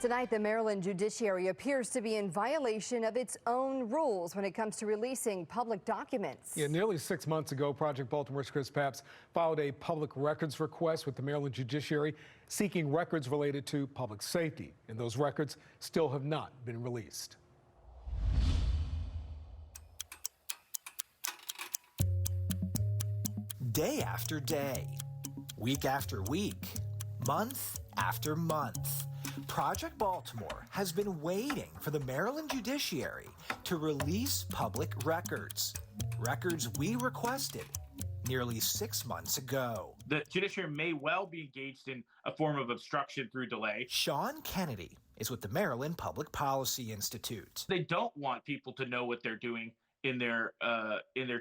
Tonight, the Maryland Judiciary appears to be in violation of its own rules when it comes to releasing public documents. Yeah, nearly 6 months ago, Project Baltimore's Chris Papps filed a public records request with the Maryland Judiciary seeking records related to public safety, and those records still have not been released. Day after day, week after week, month after month, Project Baltimore has been waiting for the Maryland Judiciary to release public records. Records we requested nearly 6 months ago. The judiciary may well be engaged in a form of obstruction through delay. Sean Kennedy is with the Maryland Public Policy Institute. They don't want people to know what they're doing in their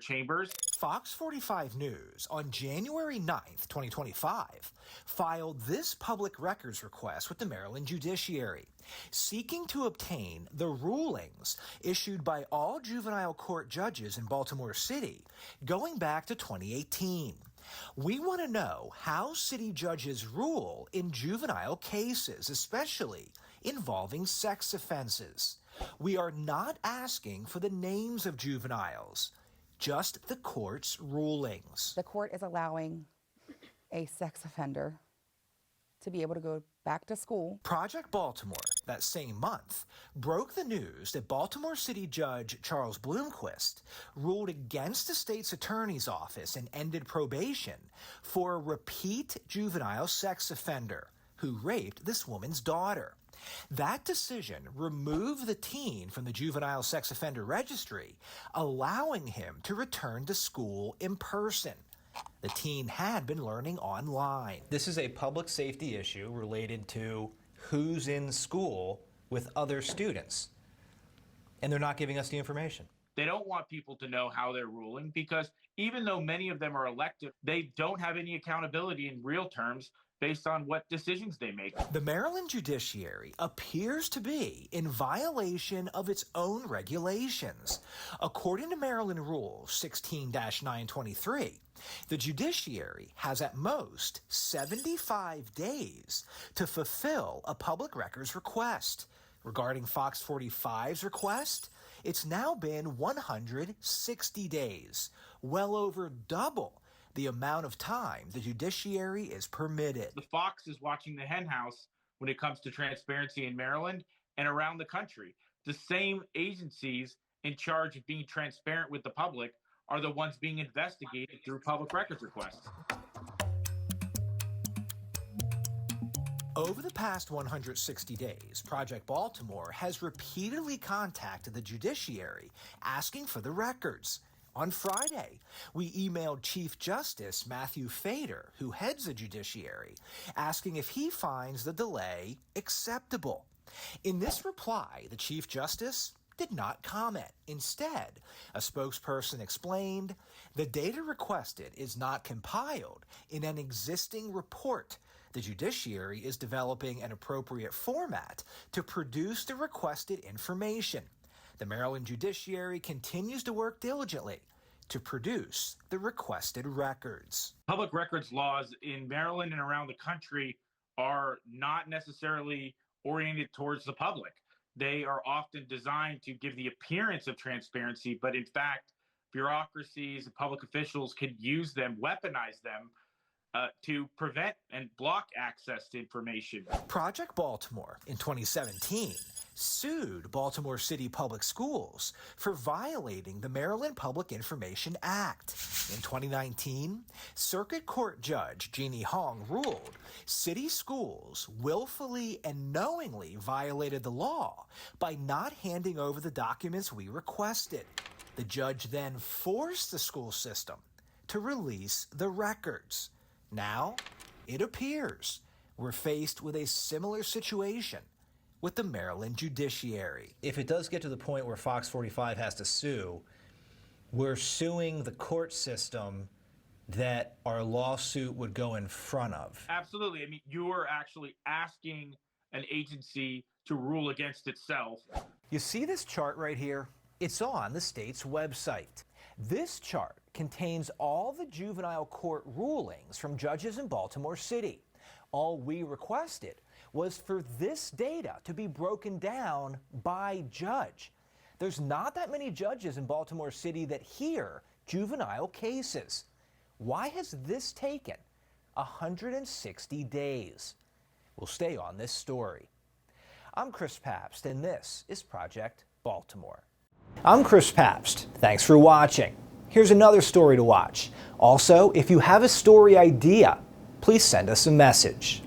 chambers. Fox45 News on January 9th, 2025, filed this public records request with the Maryland Judiciary, seeking to obtain the rulings issued by all juvenile court judges in Baltimore City going back to 2018. We want to know how city judges rule in juvenile cases, especially involving sex offenses. We are not asking for the names of juveniles, just the court's rulings. The court is allowing a sex offender to be able to go back to school. Project Baltimore, that same month, broke the news that Baltimore City Judge Charles Bloomquist ruled against the state's attorney's office and ended probation for a repeat juvenile sex offender who raped this woman's daughter. That decision removed the teen from the juvenile sex offender registry, allowing him to return to school in person. The teen had been learning online. This is a public safety issue related to who's in school with other students, and they're not giving us the information. They don't want people to know how they're ruling because even though many of them are elected, they don't have any accountability in real terms based on what decisions they make. The Maryland Judiciary appears to be in violation of its own regulations. According to Maryland Rule 16-923, the judiciary has at most 75 days to fulfill a public records request. Regarding Fox45's request, it's now been 160 days, well over double the amount of time the judiciary is permitted. The fox is watching the hen house when it comes to transparency in Maryland and around the country. The same agencies in charge of being transparent with the public are the ones being investigated through public records requests. Over the past 160 days, Project Baltimore has repeatedly contacted the judiciary asking for the records. On Friday, we emailed Chief Justice Matthew Fader, who heads the judiciary, asking if he finds the delay acceptable. In this reply, the Chief Justice did not comment. Instead, a spokesperson explained, the data requested is not compiled in an existing report. The judiciary is developing an appropriate format to produce the requested information. The Maryland Judiciary continues to work diligently to produce the requested records. Public records laws in Maryland and around the country are not necessarily oriented towards the public. They are often designed to give the appearance of transparency, but in fact, bureaucracies and public officials could use them, weaponize them, to prevent and block access to information. Project Baltimore in 2017 sued Baltimore City Public Schools for violating the Maryland Public Information Act. In 2019, Circuit Court Judge Jeannie Hong ruled city schools willfully and knowingly violated the law by not handing over the documents we requested. The judge then forced the school system to release the records. Now, it appears we're faced with a similar situation with the Maryland Judiciary. If it does get to the point where Fox45 has to sue, we're suing the court system that our lawsuit would go in front of. Absolutely. I mean, you are actually asking an agency to rule against itself. You see this chart right here? It's on the state's website. This chart contains all the juvenile court rulings from judges in Baltimore City. All we requested was for this data to be broken down by judge. There's not that many judges in Baltimore City that hear juvenile cases. Why has this taken 160 days? We'll stay on this story. I'm Chris Pabst, and this is Project Baltimore. I'm Chris Pabst. Thanks for watching. Here's another story to watch. Also, if you have a story idea, please send us a message.